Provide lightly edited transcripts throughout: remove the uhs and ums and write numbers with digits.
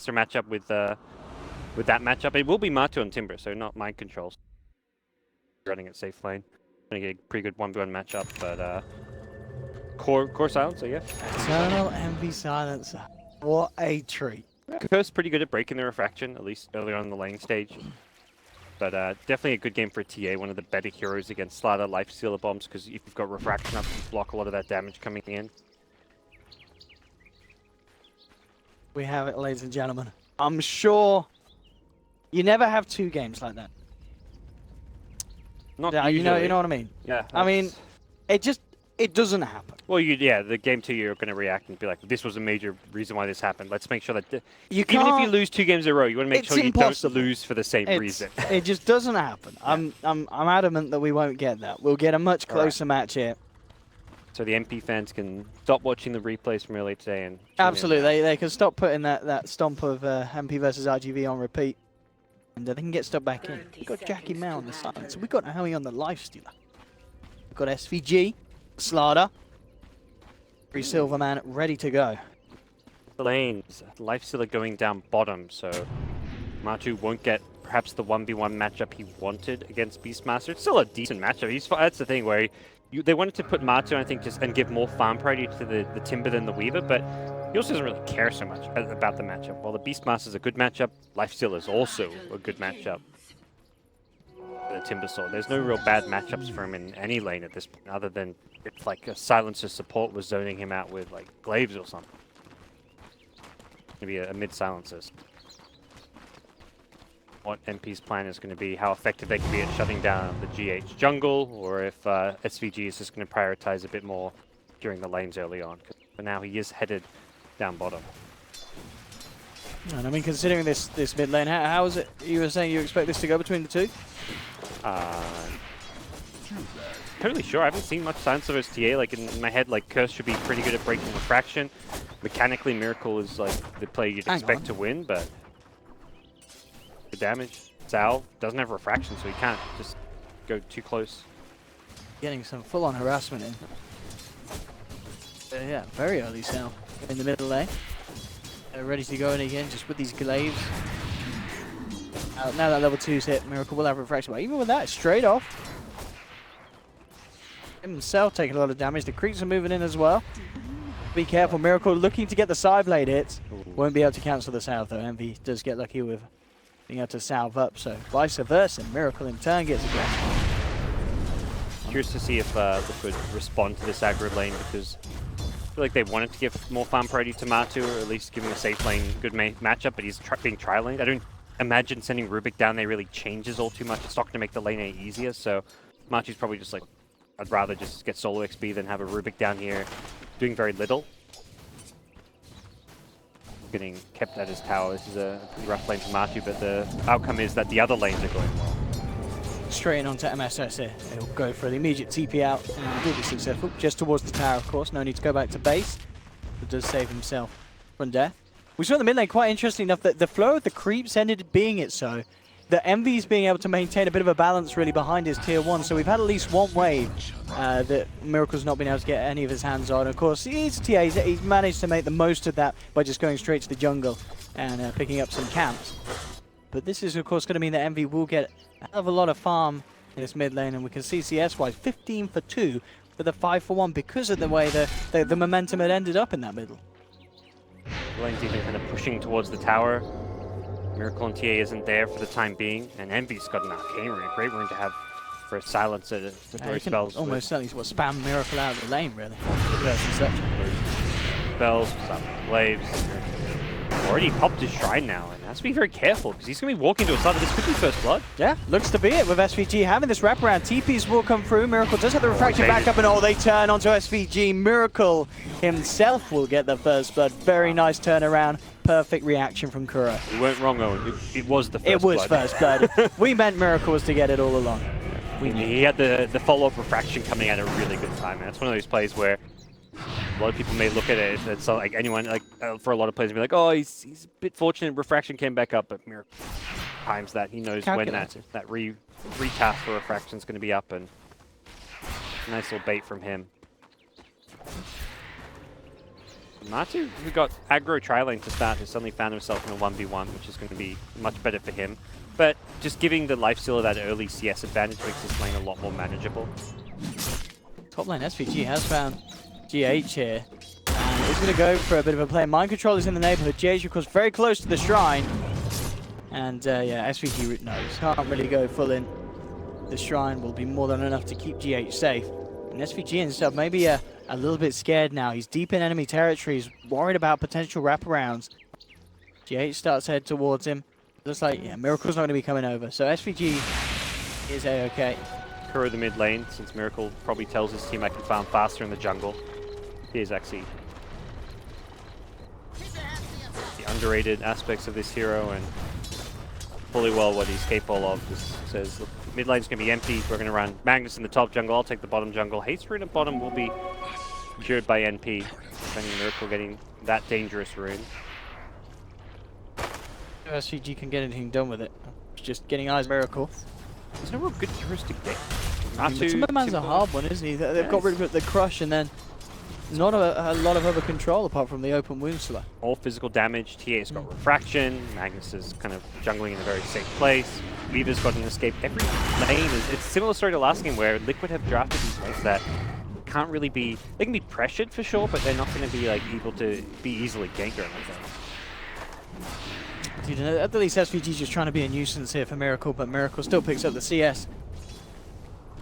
matchup with that matchup. It will be Matu on Timber, so not mind controls. Running at safe lane. Gonna get a pretty good 1v1 matchup, but core silencer, yeah. Eternal Envy Silencer. What a treat. Curse pretty good at breaking the refraction, at least early on in the lane stage. But definitely a good game for TA, one of the better heroes against Slaughter, Lifestealer bombs, because if you've got refraction up, you block a lot of that damage coming in. We have it, ladies and gentlemen. I'm sure you never have two games like that. Not Yeah, usually. you know what I mean? Yeah. I mean, it doesn't happen. Well, the game 2 you're going to react and be like, this was a major reason why this happened. Let's make sure that You even if you can't- lose 2 games in a row, you want to make It's sure you impossible. don't lose for the same reason. It just doesn't happen. I'm adamant that we won't get that. We'll get a much closer match here. So the MP fans can stop watching the replays from earlier today and tune in Absolutely, they can stop putting that stomp of MP versus RGV on repeat, and they can get stuck back in. We've got Jackie Mao on the silence. We've got Howie on the Lifestealer. We've got SVG, Slaughter, Free Silverman ready to go. The lanes, Lifestealer going down bottom, so Matu won't get perhaps the 1v1 matchup he wanted against Beastmaster. It's still a decent matchup. That's the thing where they wanted to put Matu, I think, and give more farm priority to the Timber than the Weaver, but he also doesn't really care so much about the matchup. While the Beastmaster is a good matchup, Lifestealer is also a good matchup. The Timber Sword. There's no real bad matchups for him in any lane at this point, other than if like a Silencer support was zoning him out with like Glaives or something. Maybe a mid Silencers. What MP's plan is going to be, how effective they can be at shutting down the GH jungle, or if SVG is just going to prioritize a bit more during the lanes early on. For now, he is headed down bottom. And I mean, considering this mid lane, how is it? You were saying you expect this to go between the two? Totally sure. I haven't seen much Silencer versus TA. Like in my head, like Curse should be pretty good at breaking refraction. Mechanically, Miracle is like the play you'd expect to win, but the damage. Sal doesn't have refraction, so he can't just go too close. Getting some full-on harassment in. Yeah, very early Sal in the middle lane. Ready to go in again, just with these glaives. Now that level 2's hit, Miracle will have refraction. But even with that, straight off. Himself taking a lot of damage. The creeps are moving in as well. Be careful, Miracle looking to get the side blade hits. Won't be able to cancel the salve though. Envy does get lucky with being able to salve up, so vice versa. Miracle in turn gets aggressive. Curious to see if Liquid respond to this aggro lane, because I feel like they wanted to give more farm priority to Matu, or at least giving a safe lane good matchup, but he's being tri-laned. I don't imagine sending Rubik down there really changes all too much. It's not going to make the lane any easier, so Matu's probably just like, I'd rather just get solo XP than have a Rubik down here doing very little. Getting kept at his tower. This is a pretty rough lane for Matu, but the outcome is that the other lanes are going well. Straight in onto MSS here. He'll go for the immediate TP out and will be successful. Just towards the tower, of course. No need to go back to base. But does save himself from death. We saw in the mid lane, quite interesting enough, that the flow of the creeps ended up being it so. The Envy's being able to maintain a bit of a balance really behind his tier 1. So we've had at least one wave that Miracle's not been able to get any of his hands on. Of course, he's TA. He's managed to make the most of that by just going straight to the jungle and picking up some camps. But this is, of course, going to mean that Envy will get a hell of a lot of farm in this mid lane. And we can see CS-wise 15 for 2 with a 5 for 1 because of the way the momentum had ended up in that middle. The lane's even kind of pushing towards the tower. Miracle and TA isn't there for the time being, and Envy's got an arcane rune, a great rune to have for a silencer to throw spells. Almost certainly spam Miracle out of the lane, really. Spells, some glaives. Already popped his shrine now, and has to be very careful because he's going to be walking to a side of this could be first blood. Yeah, looks to be it with SVG having this wraparound. TPs will come through. Miracle does have the refraction back up, and they turn onto SVG. Miracle himself will get the first blood. Very nice turnaround. Perfect reaction from Kuro. You weren't wrong, Owen. It was the first blood. It was first blood. We meant Miracle was to get it all along. He had the follow-up refraction coming at a really good time. And that's one of those plays where a lot of people may look at it. It's not like anyone, like for a lot of players, be like, oh, he's a bit fortunate. Refraction came back up, but Miracle times that. He knows when that retap for refraction is going to be up, and nice little bait from him. Matu, who got aggro tri-lane to start, has suddenly found himself in a 1v1, which is going to be much better for him. But just giving the lifestealer that early CS advantage makes this lane a lot more manageable. Top lane SVG has found GH here. And he's going to go for a bit of a play. Mind control is in the neighborhood. GH, of course, very close to the shrine. And yeah, SVG knows. Can't really go full in. The shrine will be more than enough to keep GH safe. And SVG himself maybe a little bit scared now. He's deep in enemy territory. He's worried about potential wraparounds. GH starts to head towards him. Looks like, yeah, Miracle's not going to be coming over. So SVG is A-okay. Kuro the mid lane, since Miracle probably tells his team I can farm faster in the jungle. Here's actually the underrated aspects of this hero and fully well what he's capable of. This says, look, mid lane's going to be empty. We're going to run Magnus in the top jungle. I'll take the bottom jungle. Haste rune at bottom will be cured by NP. Defending Miracle getting that dangerous rune. SVG can get anything done with it. It's just getting eyes Miracle. There's no real good heroes to get. Timberman's a hard one, isn't he? They've got rid of the crush and then not a lot of other control apart from the open wound slur. All physical damage. TA's got refraction. Magnus is kind of jungling in a very safe place. Weaver's got an escape. Every lane is, it's a similar story to last game where Liquid have drafted these lanes that can't really be, they can be pressured for sure, but they're not going to be like able to be easily ganked or anything. Dude, at the least SVG's just trying to be a nuisance here for Miracle, but Miracle still picks up the CS.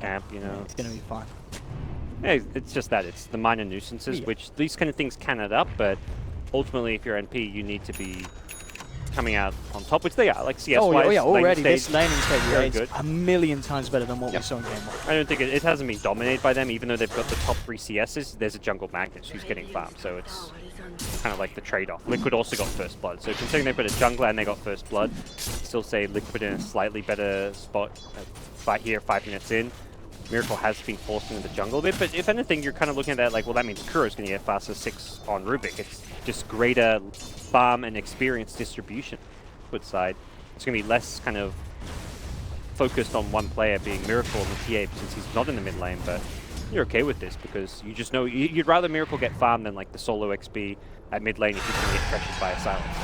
Camp, you know. It's going to be fine. Yeah, it's just that. It's the minor nuisances, which these kind of things can add up, but ultimately if you're NP, you need to be coming out on top, which they are, like CS-wise. Oh yeah, already stage, this laning stage very is good. a million times better than what we saw in Game 1. I don't think it hasn't been dominated by them, even though they've got the top 3 CSs, there's a jungle Magnus who's getting farmed, so it's kind of like the trade-off. Liquid also got first blood, so considering they've got a jungler and they got first blood, still say Liquid in a slightly better spot fight here 5 minutes in. Miracle has been forced into the jungle a bit, but if anything, you're kind of looking at that like, well, that means Kuro's going to get faster 6 on Rubik. It's just greater farm and experience distribution. Good side. It's going to be less kind of focused on one player being Miracle in the TA since he's not in the mid lane, but you're okay with this because you just know you'd rather Miracle get farmed than like the solo XP at mid lane if he's going to get pressured by a silence.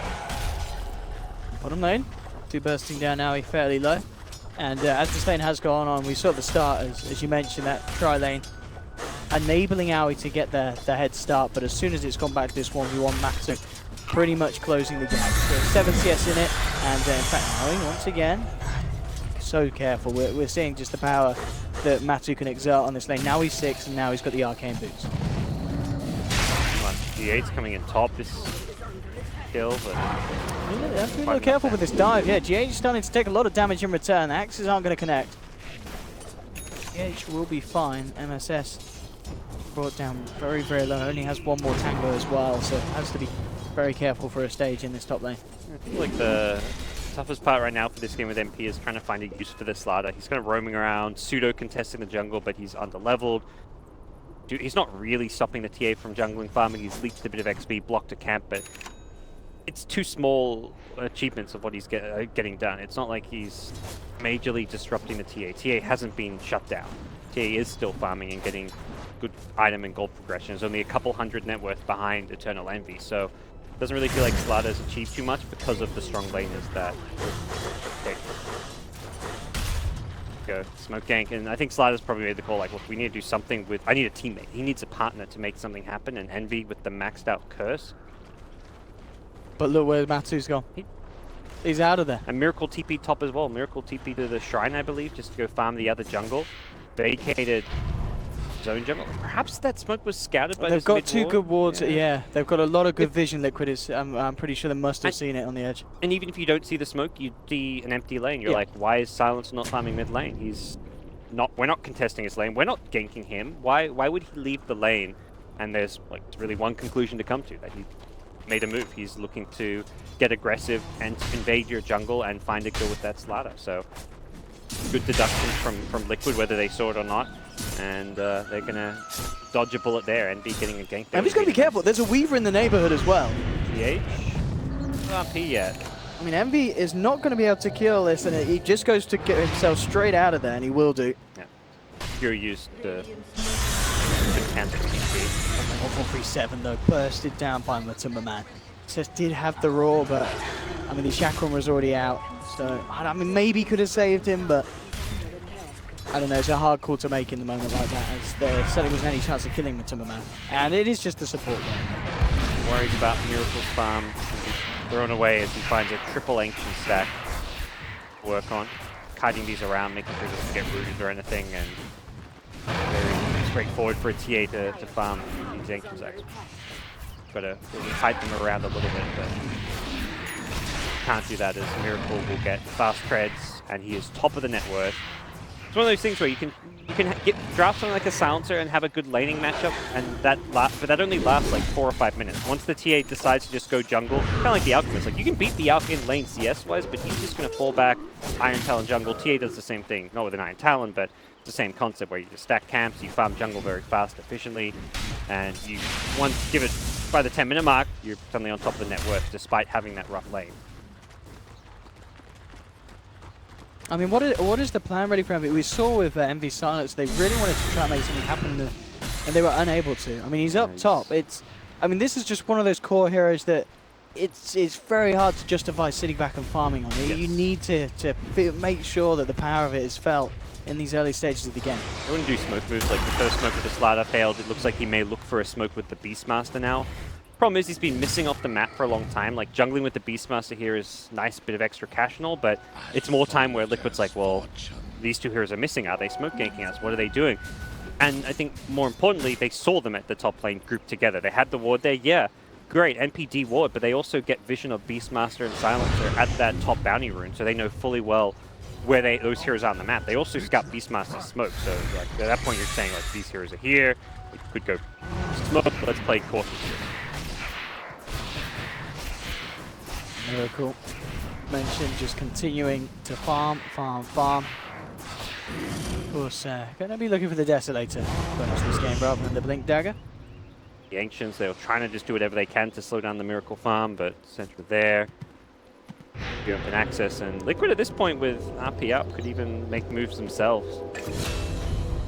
Bottom lane, 2 bursting down now, fairly low. And as this lane has gone on, we saw at the start, as you mentioned, that tri-lane enabling Aoi to get the head start, but as soon as it's gone back to this 1v1, Matsu pretty much closing the gap. So 7 CS in it, and in fact, Aoi once again, so careful. We're seeing just the power that Matsu can exert on this lane. Now he's 6, and now he's got the arcane boots. G8's coming in top this kill, but Yeah, have to be a little careful with this dive. Yeah, GH is starting to take a lot of damage in return. The axes aren't going to connect. GH will be fine. MSS brought down very, very low. Only has 1 more tango as well, so has to be very careful for a stage in this top lane. I think like the toughest part right now for this game with MP is trying to find a use for this ladder. He's kind of roaming around, pseudo contesting the jungle, but he's under-leveled. He's not really stopping the TA from jungling farming. He's leached a bit of XP, blocked a camp, but it's too small achievements of what he's getting done. It's not like he's majorly disrupting the TA. TA hasn't been shut down. TA is still farming and getting good item and gold progression. There's only a couple hundred net worth behind Eternal Envy, so it doesn't really feel like Slaughter's achieved too much because of the strong laners that go smoke gank. And I think Slaughter's probably made the call like, look, we need to do something with, I need a teammate. He needs a partner to make something happen, and Envy with the maxed out curse. But look where Matsu's gone. He's out of there. And Miracle TP top as well. Miracle TP to the shrine, I believe, just to go farm the other jungle. Vacated zone jungle. Perhaps that smoke was scouted by They've this got mid 2 ward. good wards. Yeah, they've got a lot of good vision. Liquid is. I'm pretty sure they must have seen it on the edge. And even if you don't see the smoke, you see an empty lane. You're like, why is Silence not farming mid lane? He's not. We're not contesting his lane. We're not ganking him. Why would he leave the lane? And there's like really one conclusion to come to, that he made a move. He's looking to get aggressive and invade your jungle and find a kill with that Slaughter. So good deduction from Liquid, whether they saw it or not. And they're gonna dodge a bullet there and be getting a gank. And he's got to be careful. There's a Weaver in the neighborhood as well. TH? Not RP yet. I mean, Envy is not going to be able to kill this, and he just goes to get himself straight out of there, and he will do. Yeah. Fury used the cancel TP. 1437 though, bursted down by Matumba Man. Just did have the roar, but I mean the chakram was already out, so I mean maybe could have saved him, but I don't know. It's a hard call to make in the moment like that, as there certainly wasn't any chance of killing Matumba Man, and it is just the support game. Worried about Miracle's farm thrown away as he finds a triple ancient stack to work on, kiting these around, making sure he doesn't get rooted or anything, and very straightforward for a TA to farm these ancient stacks. Got to kite them around a little bit, but can't do that as Miracle will get fast treads, and he is top of the net worth. It's one of those things where you can draft something like a silencer and have a good laning matchup, and but that only lasts like 4 or 5 minutes. Once the TA decides to just go jungle, kind of like the Alchemist, like you can beat the Alch in lane CS wise, but he's just going to fall back, Iron Talon jungle. TA does the same thing, not with an Iron Talon, but it's the same concept where you just stack camps, you farm jungle very fast, efficiently, and you once give it by the 10-minute mark, you're suddenly on top of the net worth, despite having that rough lane. I mean, what is the plan ready for Envy? We saw with Envy Silence, they really wanted to try and make something happen, and they were unable to. I mean, he's up top. I mean, this is just one of those core heroes that it's very hard to justify sitting back and farming on. Yes. You need to make sure that the power of it is felt in these early stages of the game. I wouldn't do smoke moves, like the first smoke with the slider failed. It looks like he may look for a smoke with the Beastmaster now. Problem is he's been missing off the map for a long time. Like jungling with the Beastmaster here is a nice bit of extra cash and all, but it's more time where Liquid's like, well, these two heroes are missing. Are they smoke ganking us? What are they doing? And I think more importantly, they saw them at the top lane grouped together. They had the ward there, yeah, great, NPD ward, but they also get vision of Beastmaster and Silencer at that top bounty rune, so they know fully well where those heroes are on the map. They also scout Beastmaster's smoke, so like, at that point you're saying like these heroes are here, we could go smoke, but let's play cautiously. Miracle mentioned just continuing to farm. Of course, going to be looking for the Desolator bonus this game rather than the Blink Dagger. The Ancients, they were trying to just do whatever they can to slow down the Miracle farm, but center there. Give up an access, and Liquid at this point with RP up could even make moves themselves.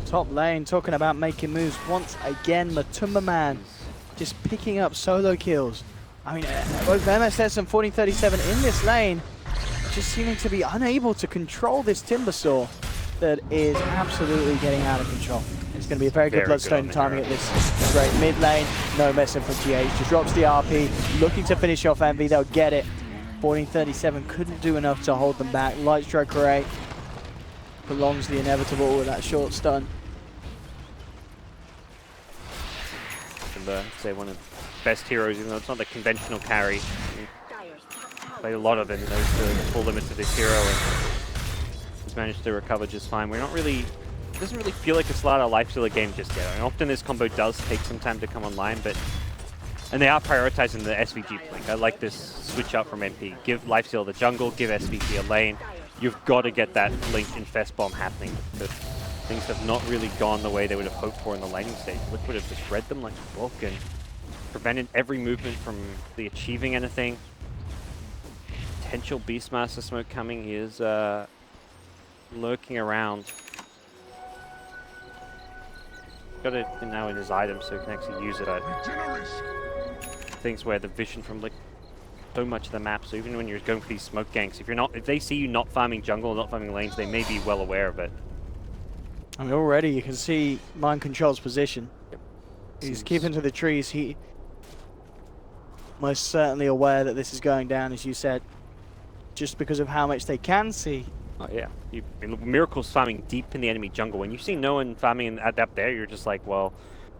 Top lane talking about making moves once again. Matumba Man just picking up solo kills. I mean, both MSS and 1437 in this lane just seeming to be unable to control this Timbersaw that is absolutely getting out of control. It's going to be a very good Bloodstone timing at this great mid lane. No messing for GH. Just drops the RP, looking to finish off Envy. They'll get it. 1437 couldn't do enough to hold them back. Light Strike Array prolongs the inevitable with that short stun. And say one of the best heroes, even though it's not the conventional carry. Played a lot of it, and those are the full limits of this hero, and he's managed to recover just fine. We're not really, it doesn't really feel like a Slider life stealer game just yet. I mean, often this combo does take some time to come online, but and they are prioritizing the SVG blink. I like this switch up from MP. Give Lifesteal the jungle, give SVG a lane. You've got to get that blink infest bomb happening. But things have not really gone the way they would have hoped for in the laning stage. Liquid have just read them like a book and prevented every movement from the achieving anything. Potential Beastmaster smoke coming. He is lurking around. Got it now in his item so he can actually use it. Things where the vision from like so much of the map, so even when you're going for these smoke ganks, if they see you not farming jungle, not farming lanes, they may be well aware of it. I mean, already you can see Mind Control's position. Yep. He's keeping to the trees. He most certainly aware that this is going down, as you said, just because of how much they can see. Oh yeah, Miracle's farming deep in the enemy jungle. When you see no one farming up there, you're just like, well,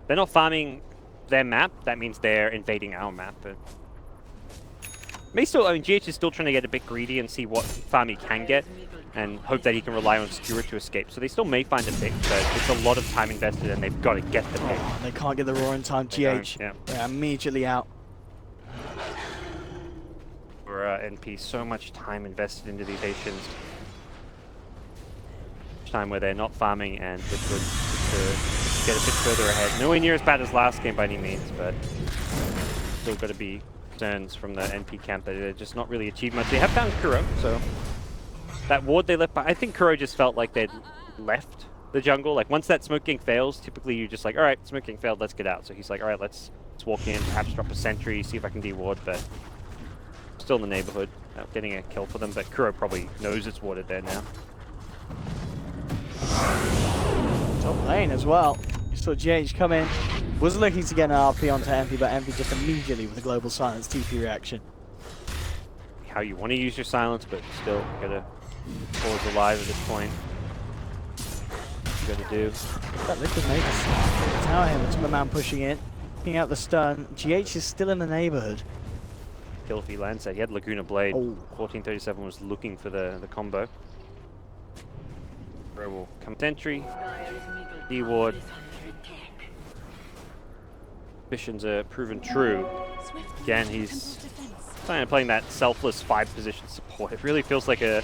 they're not farming their map. That means they're invading our map. But I mean, GH is still trying to get a bit greedy and see what farm he can get, and hope that he can rely on Skewer to escape. So they still may find a pick, but it's a lot of time invested, and they've got to get the pick. They can't get the roar in time. GH, yeah. They're immediately out. For NP, so much time invested into these Asians. Time where they're not farming, and Liquid to get a bit further ahead. Nowhere near as bad as last game by any means, but still got to be concerns from the NP camp that they're just not really achieved much. They have found Kuro, so that ward they left behind, I think Kuro just felt like they'd left the jungle. Like once that Smoke King fails, typically you're just like, all right, Smoke King failed, let's get out. So he's like, all right, let's walk in, perhaps drop a sentry, see if I can de-ward, but still in the neighborhood, getting a kill for them. But Kuro probably knows it's warded there now. Top lane as well. You saw GH come in, was looking to get an RP onto Envy, but Envy just immediately with a global silence TP reaction. How you want to use your silence, but still gotta pause alive at this point. You gotta do. That liquid makes tower him. It's my man pushing in, picking out the stun. GH is still in the neighborhood. Kill if he lands that. He had Laguna Blade. Oh. 1437 was looking for the combo. Bro will come sentry. D-ward. Missions are proven true. Again, he's playing that selfless 5-position support. It really feels like a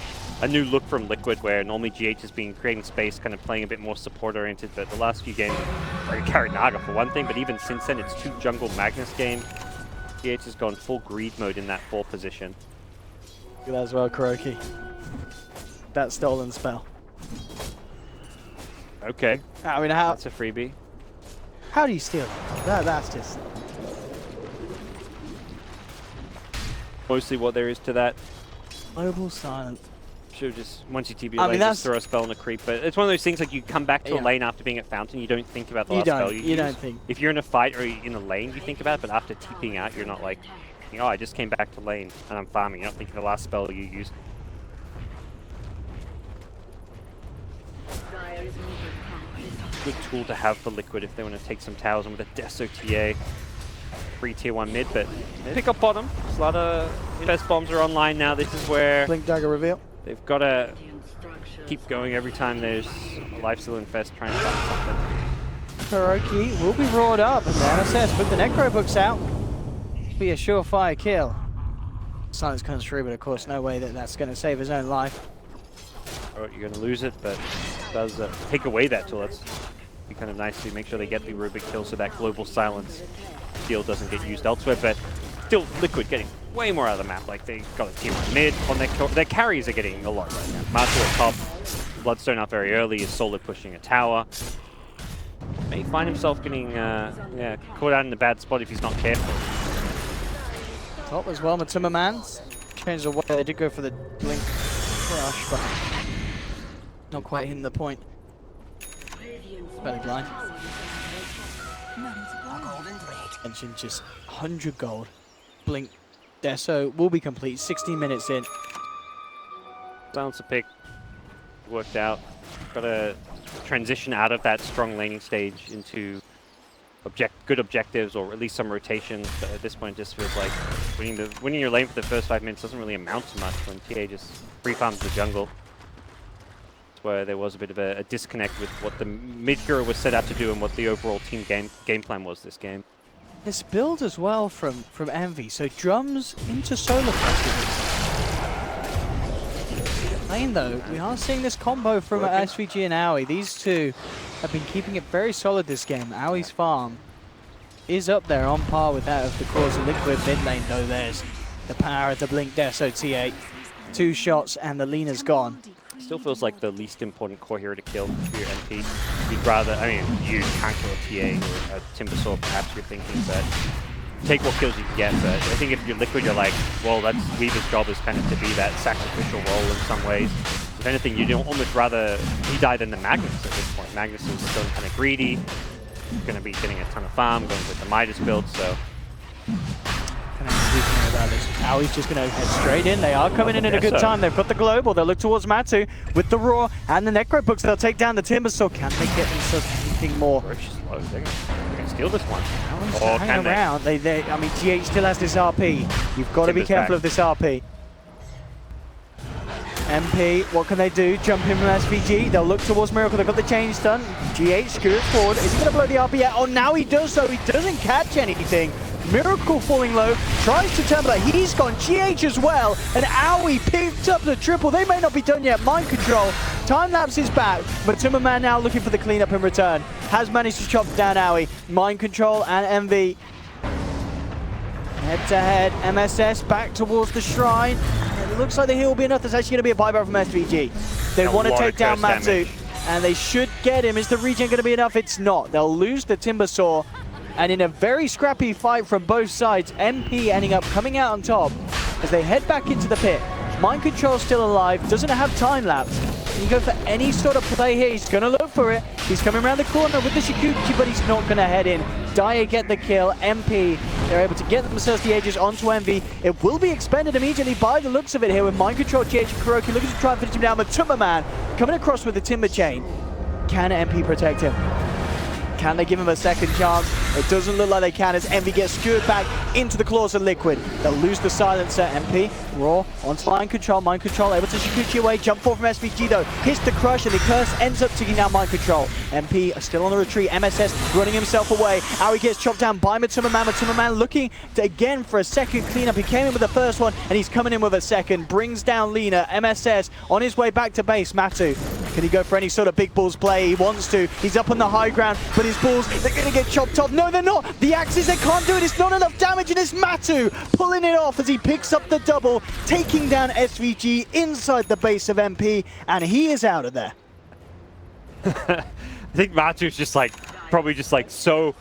new look from Liquid, where normally GH has been creating space, kind of playing a bit more support-oriented, but the last few games, carried Naga for one thing, but even since then, it's 2 jungle Magnus game. GH has gone full greed mode in that 4 position. Look at that as well, Kuroki. That stolen spell. Okay. I mean, how... That's a freebie. How do you steal that? That's just... Mostly what there is to that. Global silence. Should just, once you TP I mean, lane, just throw a spell on a creep. But it's one of those things, like you come back to a lane after being at Fountain, you don't think about the last spell you use. You don't think. If you're in a fight or in a lane, you think about it, but after TPing out, you're not like, oh, I just came back to lane and I'm farming. You're not thinking the last spell you used. Good tool to have for Liquid if they want to take some towers, and with a Deso TA. Free tier 1 mid, but pick up bottom. A lot of best bombs are online now. This is where Blink Dagger reveal. They've got to keep going every time there's a Lifesteal Infest trying to find something. Kuroki will be roared up, and the MSS put the Necro books out. Be a surefire kill. Silence comes through, but of course no way that that's going to save his own life. Oh, you're going to lose it, but it does take away that tool. That's be kind of nice to make sure they get the Rubik kill so that global silence skill doesn't get used elsewhere, but still Liquid getting way more out of the map. Like they got a tier 1 mid on their carries are getting a lot right now. Marshall at top, Bloodstone up very early, is Solar pushing a tower. May find himself getting caught out in a bad spot if he's not careful. Top as well, Matuma Man. Changed the way they did go for the blink crush, but not quite hitting the point. Belly blind. Mentioned just 100 gold. Blink Deso will be complete 16 minutes in. Silencer pick worked out. Got to transition out of that strong laning stage into good objectives, or at least some rotations. But at this point, it just feels like winning your lane for the first 5 minutes doesn't really amount to much when TA just free farms the jungle. That's where there was a bit of a disconnect with what the mid hero was set out to do and what the overall team game plan was this game. This build as well from Envy, so drums into solar festival. Lane though, we are seeing this combo from SVG and Aoi. These two have been keeping it very solid this game. Aoi's farm is up there on par with that of the cause of Liquid mid lane, though there's the power of the Blink Deso T8. 2 shots and the Lena's gone. Still feels like the least important core hero to kill for your MP. You'd rather, I mean, you can't kill a TA or a Timbersaw, perhaps you're thinking, but take what kills you can get. But I think if you're Liquid, you're like, well, that's Weaver's job is kind of to be that sacrificial role in some ways. If anything, you'd almost rather he die than the Magnus at this point. Magnus is still kind of greedy, going to be getting a ton of farm, going with the Midas build, so... Aoi's just going to head straight in. They are coming in at a good time. They've got the global. They'll look towards Matu with the Roar and the Necro books. They'll take down the Timbersaw. Can they get themselves anything more? They're going to steal this one. Or hanging around. I mean, GH still has this RP. You've got to be careful of this RP. MP, what can they do? Jump in from SVG. They'll look towards Miracle. They've got the chain stun. GH scoots forward. Is he going to blow the RP yet? Oh, now he does so. He doesn't catch anything. Miracle falling low, tries to turn, but he's gone. GH as well, and Aoi picked up the triple. They may not be done yet. Mind control. Time lapse is back, but Timberman now looking for the cleanup in return. Has managed to chop down Aoi. Mind control and MV. Head to head. MSS back towards the shrine. It looks like the heal will be enough. There's actually going to be a buyback from SVG. They want to take down Matu. and they should get him. Is the regen going to be enough? It's not. They'll lose the Timber Saw, and in a very scrappy fight from both sides, MP ending up coming out on top as they head back into the pit. Mind Control still alive, doesn't have time lapse. Can you go for any sort of play here? He's going to look for it. He's coming around the corner with the Shikuchi, but he's not going to head in. Dyer get the kill. MP, they're able to get themselves the ages onto Envy. It will be expended immediately by the looks of it here with Mind Control, GH and Kuroki looking to try and finish him down. But Tumba Man coming across with the Timber Chain. Can MP protect him? Can they give him a second chance? It doesn't look like they can as Envy gets skewered back into the claws of Liquid. They'll lose the silencer. MP, Raw, onto Mind Control. Mind Control able to Shikuchi away. Jump forward from SVG though. Hits the crush and the curse ends up taking down Mind Control. MP are still on the retreat. MSS running himself away. Aoi gets chopped down by Matuma Man. Matuma Man looking again for a second cleanup. He came in with the first one and he's coming in with a second. Brings down Lina. MSS on his way back to base. Matu, can he go for any sort of big balls play? He wants to. He's up on the high ground, but his balls, they're going to get chopped off. No, they're not. The axes, they can't do it. It's not enough damage, and it's Matu pulling it off as he picks up the double, taking down SVG inside the base of MP, and he is out of there. I think Matu's just like, probably just like so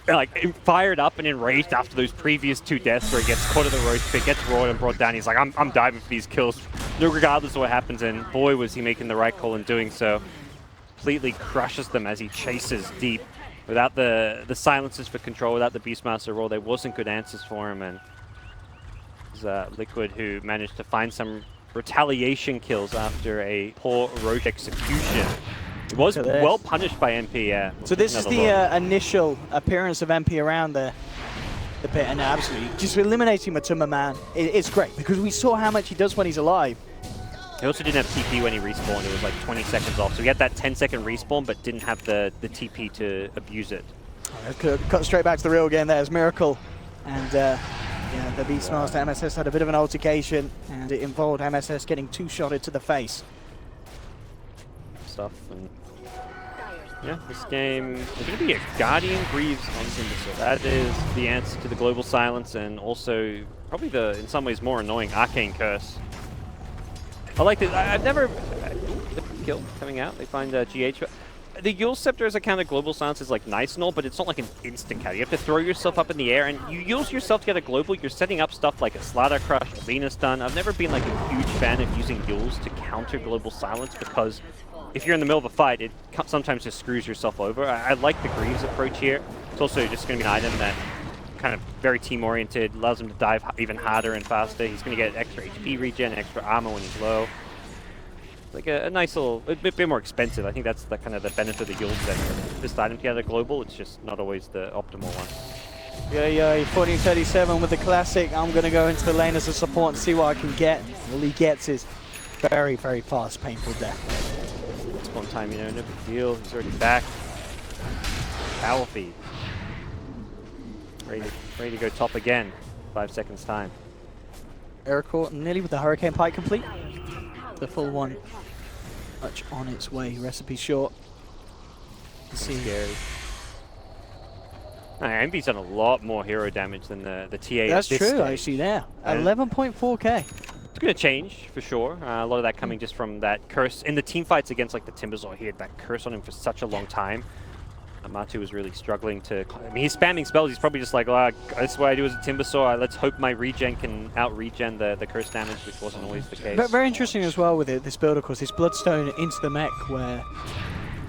like fired up and enraged after those previous two deaths where he gets caught at the roast pit, gets roared and brought down. He's like, I'm diving for these kills, regardless of what happens, and boy was he making the right call in doing so. Completely crushes them as he chases deep. Without the silences for control, without the Beastmaster roll, there wasn't good answers for him, and it was Liquid who managed to find some retaliation kills after a poor Roche execution. It was well punished by MP, yeah. So this is the initial appearance of MP around the pit, and absolutely just eliminating Matuma Man. It's great because we saw how much he does when he's alive. He also didn't have TP when he respawned. It was like 20 seconds off. So he had that 10-second respawn, but didn't have the TP to abuse it. Cut straight back to the real game there as Miracle. And yeah, the Beastmaster MSS had a bit of an altercation, and it involved MSS getting two-shotted to the face. Stuff. And yeah, this game is going to be a Guardian Greaves on Timbersaw. That is the answer to the Global Silence, and also probably the, in some ways, more annoying Arcane Curse. I like it. I've never... the kill coming out. They find GH. But the Yule Scepter as a counter Global Silence is like nice and all, but it's not like an instant counter. You have to throw yourself up in the air, and you use yourself to get a global. You're setting up stuff like a Slaughter Crush, a Venus Stun. I've never been like a huge fan of using Yules to counter Global Silence because if you're in the middle of a fight, it sometimes just screws yourself over. I like the Greaves approach here. It's also just going to be an item that kind of very team-oriented, allows him to dive even harder and faster. He's going to get extra HP regen, extra armor when he's low. Like a nice little, a bit more expensive. I think that's the kind of the benefit of the Yule set. This item together global, it's just not always the optimal one. Yeah, 1437 with the classic. I'm going to go into the lane as a support and see what I can get. All he gets is very, very fast, painful death. Spawn time, you know, no big deal. He's already back. Power feed. Ready to go top again. 5 seconds time. Eric nearly with the Hurricane Pike complete. The full one much on its way. Recipe short. Scary. Envy's done a lot more hero damage than the TA. That's true, actually, there. 11.4k. It's going to change, for sure. A lot of that coming just from that curse. In the team fights against like the Timbersaw, he had that curse on him for such a long time. Matu was really struggling to... I mean, he's spamming spells. He's probably just like, oh, that's what I do as a Timbersaw. Let's hope my regen can out-regen the curse damage, which wasn't always the case. But very interesting as well with this build, of course, this Bloodstone into the mech where,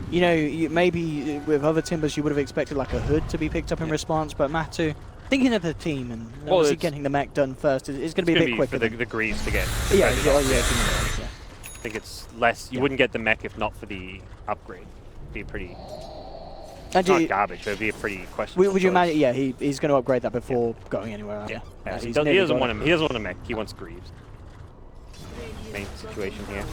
you know, maybe with other Timbers you would have expected like a hood to be picked up in response, but Matu, thinking of the team and obviously getting the mech done first, it's going to be a bit quicker. For the Greaves to get... Yeah, I think it's less... You wouldn't get the mech if not for the upgrade. It'd be pretty... not garbage, but it'd be a pretty questionable Would you imagine? Yeah, he's going to upgrade that before going anywhere. Yeah, he doesn't want a mech. He wants Greaves. Main situation here.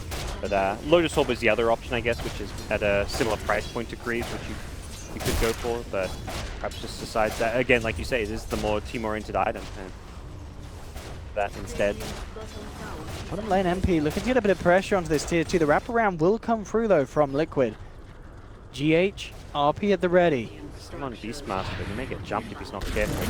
But Lotus Orb is the other option, I guess, which is at a similar price point to Greaves, which you could go for, but perhaps just decides that again, like you say, it is the more team-oriented item, and that instead. Bottom lane MP looking to get a bit of pressure onto this tier 2. The wraparound will come through though from Liquid. GH, RP at the ready. Still on Beastmaster, but he may get jumped if he's not careful.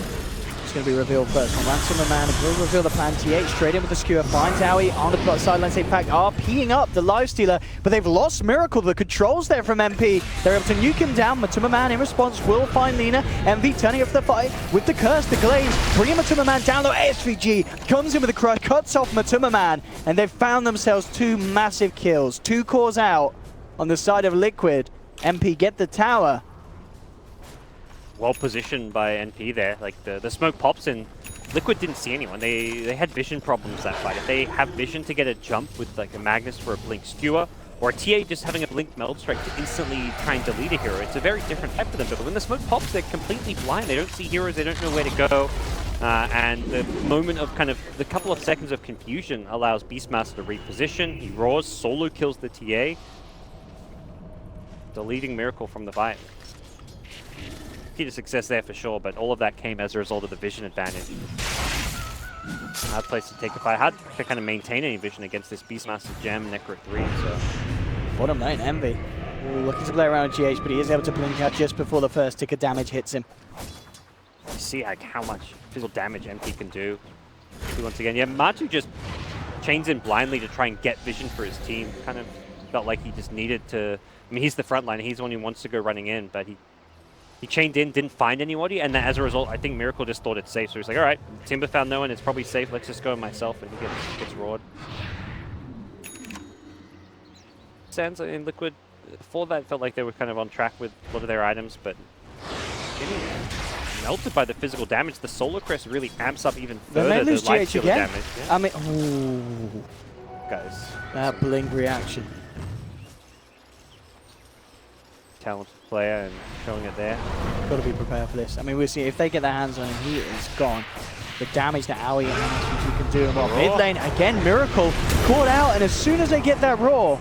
what's going to be revealed first. Ransom Man will reveal the plan. TH straight in with the skewer, finds Owie on the sidelines. In fact, are peeing up the Lifestealer, but they've lost Miracle. The controls there from MP. They're able to nuke him down. Matuma Man in response will find Lina. MV turning off the fight with the curse, the glaze, bringing Matuma Man down low. SVG comes in with a crush, cuts off Matuma Man, and they've found themselves 2 massive kills. 2 cores out on the side of Liquid. MP get the tower. Well positioned by NP there. Like the smoke pops and Liquid didn't see anyone. They had vision problems that fight. If they have vision to get a jump with like a Magnus for a blink skewer, or a TA just having a blink meld strike to instantly try and delete a hero, it's a very different type for them. But when the smoke pops, they're completely blind. They don't see heroes. They don't know where to go. And the moment of kind of the couple of seconds of confusion allows Beastmaster to reposition. He roars, solo kills the TA, deleting Miracle from the fight. Key to success there for sure, but all of that came as a result of the vision advantage. Hard place to take a fight. Hard to kind of maintain any vision against this Beastmaster Gem Necro 3. So Bottom lane, Envy. Looking to play around with GH, but he is able to blink out just before the first tick of damage hits him. you see like how much physical damage MP can do. Once again, yeah, Matu just chains in blindly to try and get vision for his team. Kind of felt like he just needed to. I mean, he's the front line. He's the one who wants to go running in, but he chained in, didn't find anybody, and as a result, I think Miracle just thought it's safe. So he's like, all right, Timber found no one, it's probably safe, let's just go myself, and he gets roared. Sands in Liquid, before that, felt like they were kind of on track with a lot of their items, but getting melted by the physical damage. The Solar Crest really amps up even further the life steal damage. Yeah. I mean, ooh. Guys. That blink reaction. Talented player and showing it there. Got to be prepared for this. I mean, we'll see if they get their hands on him. He is gone. The damage to Owie and how can do him well. Mid lane again, Miracle caught out, and as soon as they get that roar,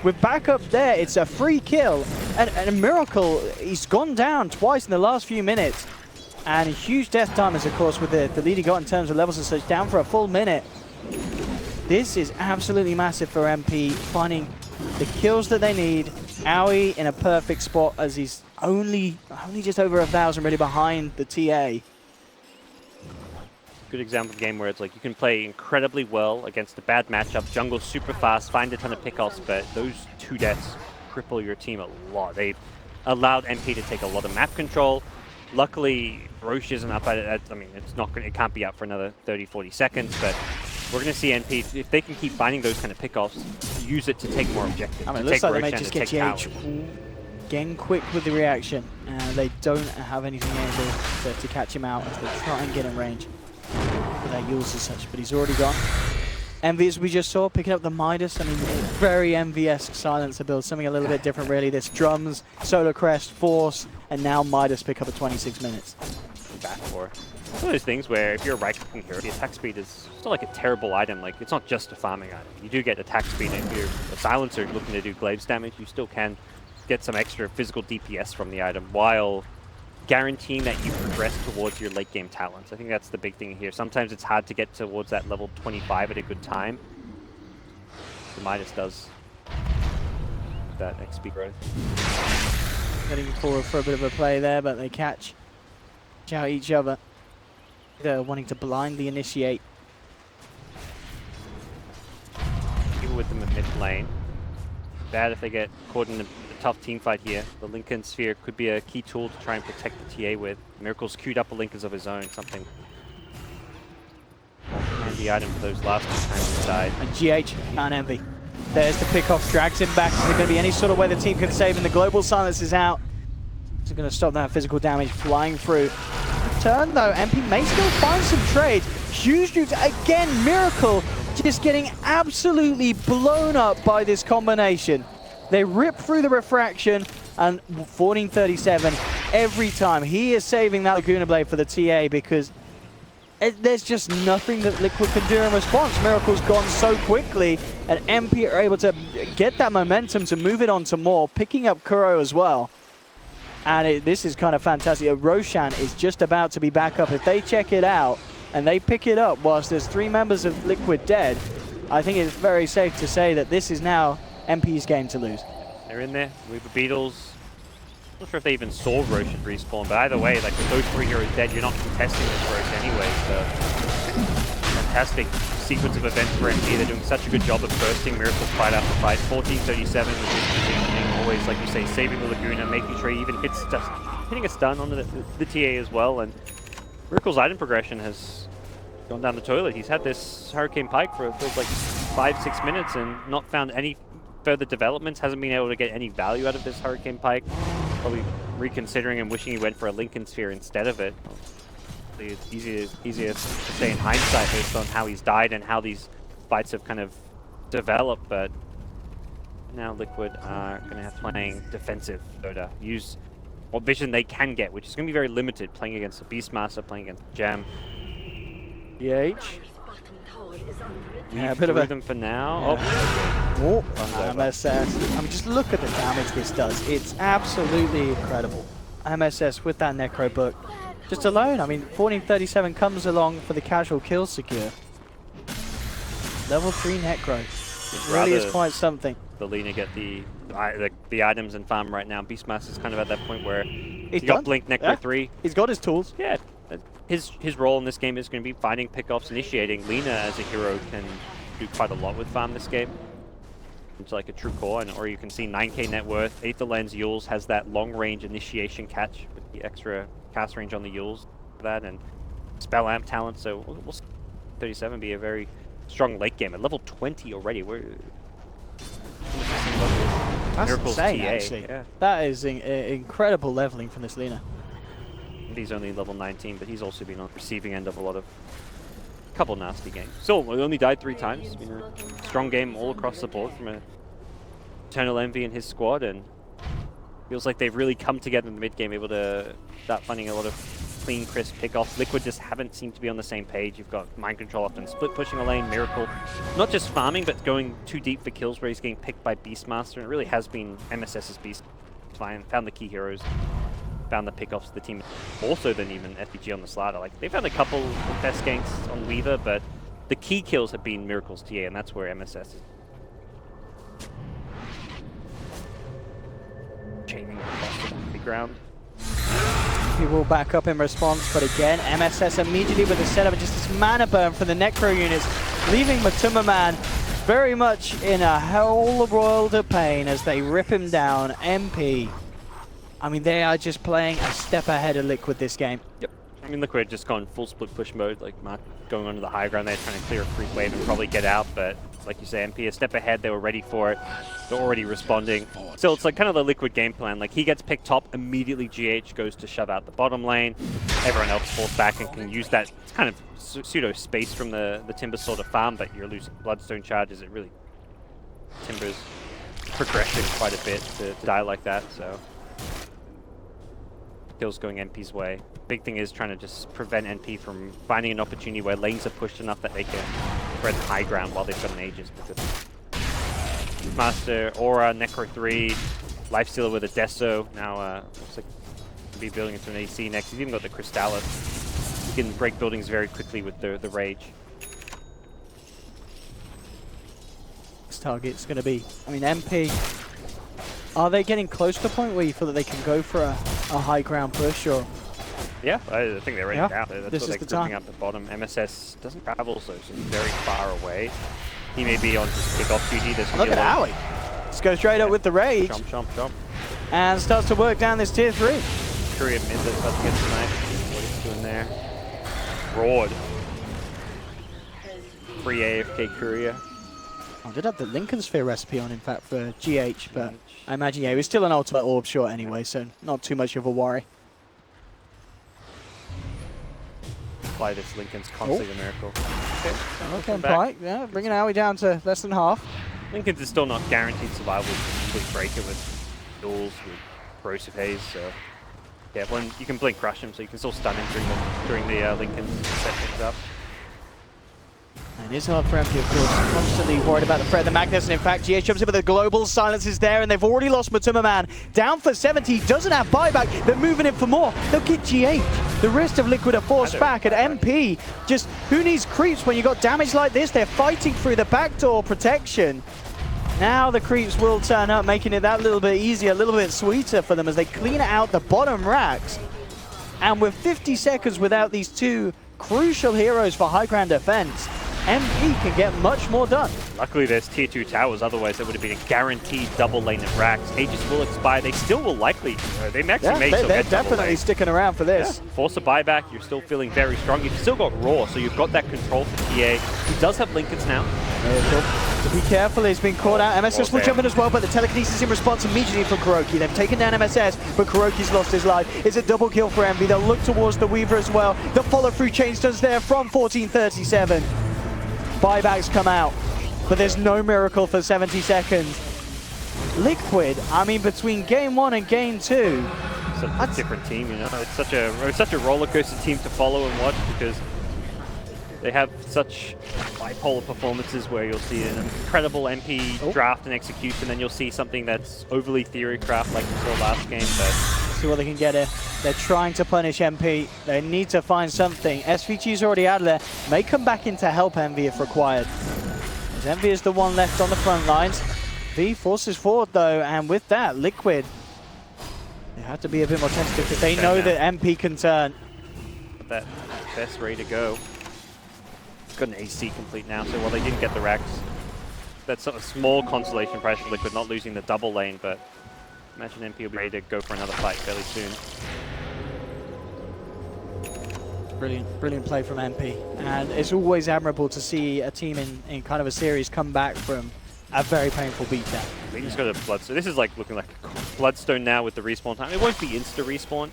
with backup there, it's a free kill. And Miracle, he's gone down twice in the last few minutes, and huge death timers, of course, with the lead he got in terms of levels and such, down for a full minute. This is absolutely massive for MP, finding the kills that they need. Owie in a perfect spot as he's only just over 1,000 really behind the TA. Good example of a game where it's like you can play incredibly well against a bad matchup, jungle super fast, find a ton of pickoffs, but those 2 deaths cripple your team a lot. They've allowed MP to take a lot of map control. Luckily, Roche isn't up at it. I mean, it can't be up for another 30-40 seconds, but we're going to see NP, if they can keep finding those kind of pickoffs, use it to take more objectives. I mean, it looks like they may just get GH again quick with the reaction. They don't have anything able to catch him out as they try and get in range with their Yules and such, but he's already gone. Envy, as we just saw, picking up the Midas. I mean, very Envy-esque silencer build, something a little bit different really. This drums, Solar Crest, Force, and now Midas pick up at 26 minutes. Back for it's one of those things where if you're a right-clicking hero, the attack speed is still like a terrible item. Like, it's not just a farming item. You do get attack speed, and if you're a silencer looking to do glaives damage, you still can get some extra physical DPS from the item while guaranteeing that you progress towards your late game talents. I think that's the big thing here. Sometimes it's hard to get towards that level 25 at a good time. The Midas does that XP growth. Getting forward for a bit of a play there, but they catch out each other. They're wanting to blindly initiate. People with them at mid lane. Bad if they get caught in a tough team fight here. The Lincoln Sphere could be a key tool to try and protect the TA with. Miracle's queued up a Linkers of his own, something. And the item for those last 2 times he died. And GH found Envy. There's the pickoff, drags him back. Is there going to be any sort of way the team can save him? The global silence is out. Is it going to stop that physical damage flying through? Turn though, MP may still find some trade. Huge dudes again, Miracle just getting absolutely blown up by this combination. They rip through the refraction, and 1437 every time. He is saving that Laguna Blade for the TA because there's just nothing that Liquid can do in response. Miracle's gone so quickly, and MP are able to get that momentum to move it on to more, picking up Kuro as well. And this is kind of fantastic. Roshan is just about to be back up. If they check it out and they pick it up whilst there's 3 members of Liquid dead, I think it's very safe to say that this is now MP's game to lose. They're in there. Reaper Beetles Not sure if they even saw Roche at respawn, but either way, like with those 3 heroes dead, you're not contesting this Roche anyway, so fantastic sequence of events for MP. They're doing such a good job of bursting Miracle's fight after fight. 14:37 with his positioning, always, like you say, saving the Laguna, making sure he even hitting a stun on the TA as well, and Miracle's item progression has gone down the toilet. He's had this Hurricane Pike for, it feels like, 5-6 minutes and not found any further developments, hasn't been able to get any value out of this Hurricane Pike. Probably reconsidering and wishing he went for a Lincoln Sphere instead of it. It's easier to say in hindsight based on how he's died and how these fights have kind of developed, but now Liquid are going to have playing defensive Dota. Use what vision they can get, which is going to be very limited, playing against the Beastmaster, playing against Gem. GH. Yeah, a bit of them for now. Yeah. Oh, MSS. I mean, just look at the damage this does. It's absolutely incredible. MSS with that Necro book. Just alone, I mean, 1437 comes along for the casual kill secure. Level 3 Necro. It really is quite something. The Lina get the items and farm right now. Beastmaster's kind of at that point where he got Blink Necro 3. He's got his tools. Yeah. His role in this game is going to be finding pickoffs, initiating. Lina as a hero can do quite a lot with farm this game. It's like a true core, or you can see 9k net worth. Aether Lens Yules has that long range initiation catch with the extra cast range on the Yules for that, and Spell Amp talent, so we'll see 37 be a very strong late game. At level 20 already, we're... That's Miracle's insane, TA. actually. Yeah. That is incredible leveling from this Lina. He's only level 19, but he's also been on the receiving end of a couple nasty games. Still, we only died 3 times. Been a strong game all across the board from Eternal Envy and his squad, and feels like they've really come together in the mid game, able to start finding a lot of clean, crisp pickoffs. Liquid just haven't seemed to be on the same page. You've got Mind Control often split pushing a lane, Miracle not just farming, but going too deep for kills where he's getting picked by Beastmaster, and it really has been MSS's Beast. Found the key heroes, found the pickoffs of the team, also than even FPG on the slider. Like, they've had a couple of best ganks on Weaver, but the key kills have been Miracle's TA, and that's where MSS is chaining across the ground. He will back up in response, but again, MSS immediately with the setup and just this mana burn from the Necro units, leaving Matuma Man very much in a whole world of pain as they rip him down. MP, I mean, they are just playing a step ahead of Liquid this game. Yep. I mean, Liquid just gone full split push mode, like Mark going onto the high ground there, trying to clear a free wave and probably get out, but like you say, MP a step ahead, they were ready for it. They're already responding. So it's like kind of the Liquid game plan. Like, he gets picked top, immediately GH goes to shove out the bottom lane. Everyone else falls back and can use that kind of pseudo space from the Timber sort of farm, but you're losing Bloodstone charges. It really timbers progression quite a bit to die like that, so kills going NP's way. Big thing is trying to just prevent NP from finding an opportunity where lanes are pushed enough that they can spread high ground while they've got an Aegis. Because Master, Aura, Necro 3, Lifestealer with a Deso. Now looks like he'll be building into an AC next. He's even got the Crystallis. He can break buildings very quickly with the Rage. This target's going to be, I mean, MP, are they getting close to the point where you feel that they can go for a high ground push, or? Yeah, I think they're ready now. That's this what is they're the time. gripping up the bottom. MSS doesn't travel, so it's very far away. He may be on just kickoff duty. Look at Howie. Just go straight up with the Rage. Chomp. And starts to work down this tier 3. Courier mid that's about to get tonight. What he's doing there. Roared. Free AFK Courier. I did have the Lincoln Sphere recipe on, in fact, for GH, but I imagine, yeah, he was still an ultimate orb short anyway, so not too much of a worry. Apply this Lincoln's constantly the Miracle. Okay, Pike, yeah, bringing Howie down to less than half. Lincoln's is still not guaranteed survival. You can easily break it with duels, with Corrosive Haze, so yeah, you can Blink Crush him, so you can still stun him during the Lincoln to set things up. And it's hard for MP, of course, constantly worried about the threat of the Magnus, and in fact, GH jumps in with the global silence is there, and they've already lost Matuma Man. Down for 70, doesn't have buyback, they're moving in for more. They'll get GH. The rest of Liquid are forced back, and MP, just, who needs creeps when you got damage like this? They're fighting through the backdoor protection. Now the creeps will turn up, making it that little bit easier, a little bit sweeter for them as they clean out the bottom racks. And with 50 seconds without these two crucial heroes for high ground defense, MP can get much more done. Luckily there's tier 2 towers, otherwise there would have been a guaranteed double lane of racks. Aegis will expire, they still will likely, they actually may still they're get double definitely lane. sticking around for this. Yeah. Force a buyback, you're still feeling very strong. You've still got Raw, so you've got that control for TA. He does have Lincolns now. To be careful, he's been caught out. MSS will jump in as well, but the telekinesis in response immediately from Kuroki. They've taken down MSS, but Kuroki's lost his life. It's a double kill for Envy. They'll look towards the Weaver as well. The follow-through chain stones there from 1437. Buybacks come out, but there's no miracle for 70 seconds. Liquid, I mean, between game 1 and game 2, Such a different team, you know. It's such a roller coaster team to follow and watch because they have such bipolar performances where you'll see an incredible MP draft and execution, then you'll see something that's overly theory craft like we saw last game. But see what they can get here. They're trying to punish MP. They need to find something. SVG's already out of there. May come back in to help Envy if required. As Envy is the one left on the front lines. V forces forward though, and with that, Liquid, they have to be a bit more tentative because they know that MP can turn. that best ready to go. Got an AC complete now, so while they didn't get the racks, that's a small consolation prize for Liquid, not losing the double lane, but imagine MP will be ready to go for another fight fairly soon. Brilliant play from MP. And it's always admirable to see a team in kind of a series come back from a very painful beatdown. I think he's got a Bloodstone. This is like looking like a Bloodstone now with the respawn time. It won't be insta respawn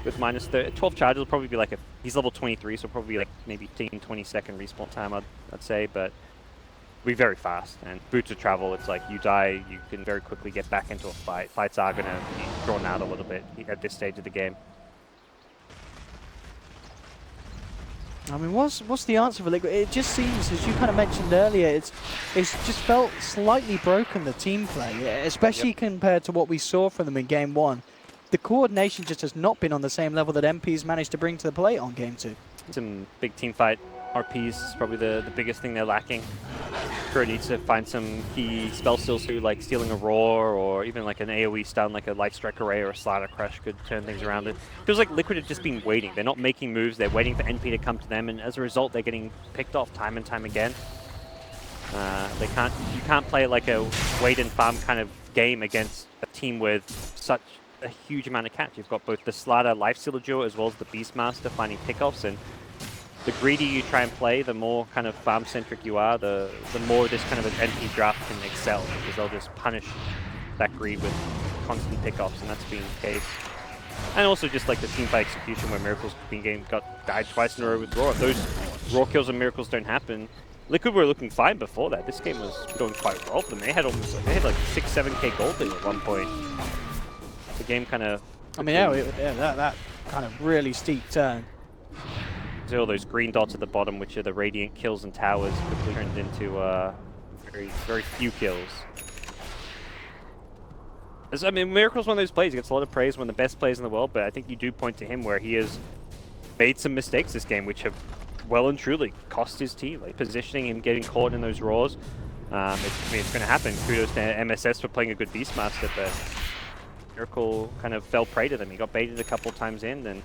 with minus 12 charges. Will probably be like he's level 23, so probably like maybe 15-20 second respawn time, I'd say, but it'll be very fast. And boots of travel, it's like you die, you can very quickly get back into a fight. Fights are going to be drawn out a little bit at this stage of the game. I mean, what's the answer for Liquid? It just seems, as you kind of mentioned earlier, it's just felt slightly broken, the team play, especially compared to what we saw from them in Game 1. The coordination just has not been on the same level that MP's managed to bring to the plate on Game 2. Some big team fight RPs is probably the biggest thing they're lacking. Sure, needs to find some key spell steals too, like stealing a roar or even like an AoE stun, like a light strike array or a slider crush could turn things around. It feels like Liquid have just been waiting. They're not making moves. They're waiting for NP to come to them, and as a result, they're getting picked off time and time again. You can't play like a wait and farm kind of game against a team with such a huge amount of catch. You've got both the slider lifestealer duo as well as the Beastmaster finding pickoffs, and the greedy you try and play, the more kind of farm-centric you are, the more this kind of an NP draft can excel, because they'll just punish that greed with constant pickoffs, and that's been the case. And also just like the teamfight execution where Miracles died twice in a row with Raw. If those Raw kills and Miracles don't happen, Liquid were looking fine before that. This game was going quite well for them. They had like 6-7k gold lead at one point. The game kind of... I mean, that kind of really steep turn. All those green dots at the bottom, which are the radiant kills and towers, quickly turned into very few kills. I mean, Miracle's one of those players. He gets a lot of praise, one of the best players in the world, but I think you do point to him where he has made some mistakes this game, which have well and truly cost his team. Like positioning him, getting caught in those roars. I mean, it's going to happen. Kudos to MSS for playing a good Beastmaster, but Miracle kind of fell prey to them. He got baited a couple times in, and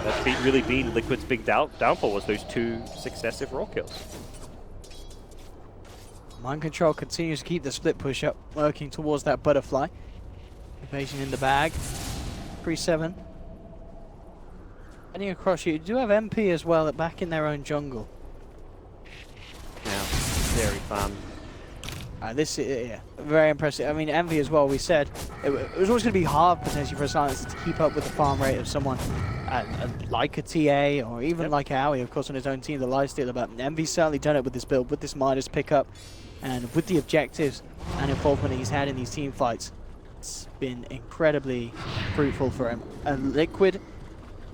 that's really been Liquid's big downfall, was those 2 successive Raw kills. Mind Control continues to keep the split push up, working towards that butterfly. Evasion in the bag. 3-7. Heading across, you do have MP as well, back in their own jungle. Now, very fun. This is very impressive. I mean, Envy as well, we said, it was always going to be hard potentially for a Silencer to keep up with the farm rate of someone like a TA or even like Aoi, of course, on his own team, the lifestealer. But Envy's certainly done it with this build, with this Midas pickup, and with the objectives and involvement he's had in these team fights. It's been incredibly fruitful for him. And Liquid,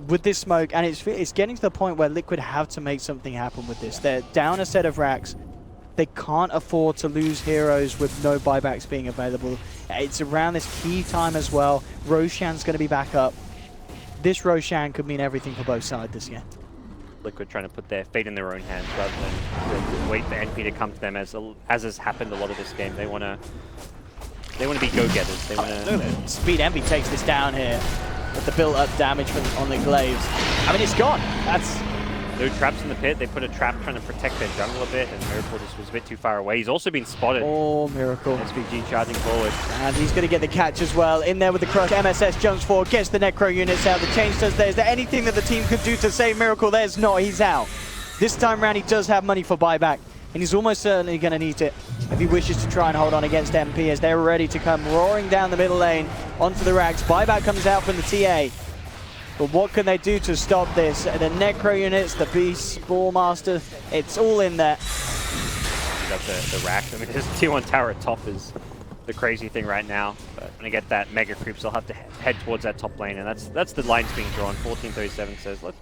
with this smoke, and it's getting to the point where Liquid have to make something happen with this. They're down a set of racks. They can't afford to lose heroes with no buybacks being available. It's around this key time as well. Roshan's going to be back up. This Roshan could mean everything for both sides this year. Liquid trying to put their fate in their own hands rather than wait for NP to come to them, as has happened a lot of this game. They want to be go-getters. They want to. Speed Envy takes this down here with the built-up damage on the glaives. I mean, it's gone. That's no traps in the pit. They put a trap trying to protect their jungle a bit, and Miracle just was a bit too far away. He's also been spotted. oh, Miracle. SVG charging forward. And he's going to get the catch as well. In there with the crush. MSS jumps forward, gets the Necro units out. The change does there. Is there anything that the team could do to save Miracle? There's not. He's out. This time around, he does have money for buyback, and he's almost certainly going to need it if he wishes to try and hold on against MP, as they're ready to come roaring down the middle lane onto the racks. Buyback comes out from the TA. But what can they do to stop this? The Necro units, the Beast, Ballmaster, it's all in there. Got the rack. I mean, his tier 1 tower at top is the crazy thing right now. But when I get that mega creeps, they'll have to head towards that top lane, and that's the lines being drawn. 1437 says, let's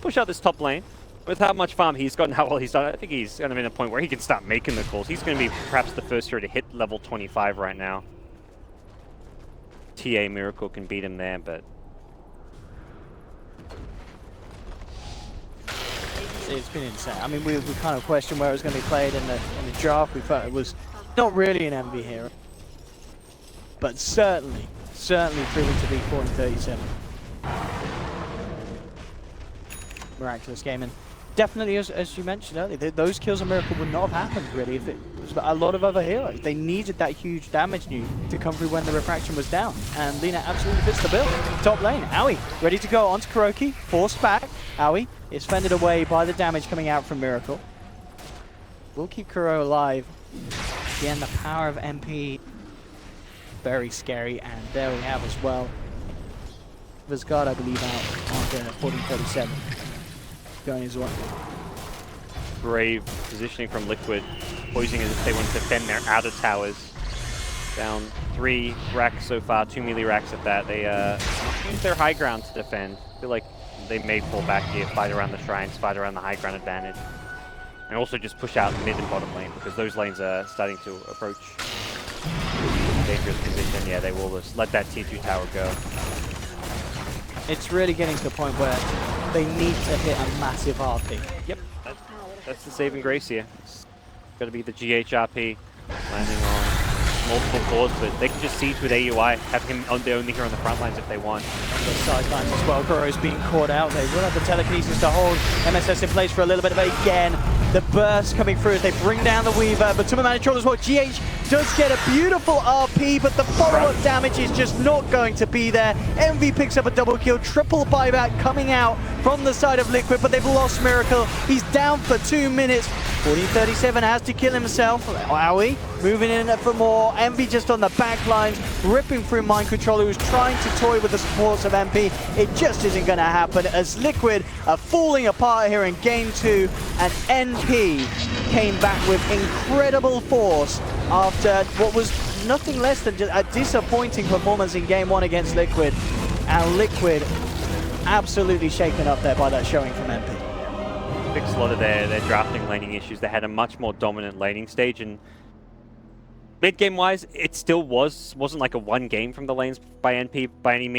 push out this top lane. With how much farm he's got and how well he's done, I think he's kind of in a point where he can start making the calls. He's going to be perhaps the first hero to hit level 25 right now. TA Miracle can beat him there, but it's been insane. I mean, we kind of questioned where it was going to be played in the draft. We felt it was not really an MV hero, but certainly proving to be 4-37. Miraculous game, and definitely, as you mentioned earlier, those kills on Miracle would not have happened really if it was a lot of other heroes. They needed that huge damage nuke to come through when the refraction was down, and Lina absolutely fits the bill. Top lane, Owie ready to go onto Kuroki, forced back. Owie is fended away by the damage coming out from Miracle. We'll keep Kuro alive. Again, the power of MP, very scary, and there we have as well. Vizgard, I believe, out on 1437. Going as well. brave positioning from Liquid, posing as if they want to defend their outer towers. Down 3 racks so far, 2 melee racks at that. They use their high ground to defend. I feel like they may pull back here, fight around the shrines, fight around the high ground advantage. And also just push out mid and bottom lane, because those lanes are starting to approach dangerous position. Yeah, they will just let that tier 2 tower go. It's really getting to the point where they need to hit a massive RP. Yep, that's the saving grace here. It's got to be the GHRP landing on multiple cores, but they can just siege with AUI, have him only here on the front lines if they want. The sidelines as well. Kuro's being caught out. They will have the telekinesis to hold MSS in place for a little bit, but again, the burst coming through as they bring down the Weaver. But Tumamani Troll as well. GH does get a beautiful RP, but the follow-up damage is just not going to be there. Envy picks up a double kill, triple buyback coming out from the side of Liquid, but they've lost Miracle. He's down for 2 minutes. 1437 has to kill himself. Wowie moving in for more. Envy just on the back lines, ripping through Mind Controller, who's trying to toy with the supports of MP. It just isn't going to happen as Liquid are falling apart here in Game 2, and NP came back with incredible force after what was nothing less than just a disappointing performance in Game 1 against Liquid. And Liquid absolutely shaken up there by that showing from MP. Fixed a lot of their drafting laning issues. They had a much more dominant laning stage, and mid-game wise, it still wasn't like a one game from the lanes by NP by any means.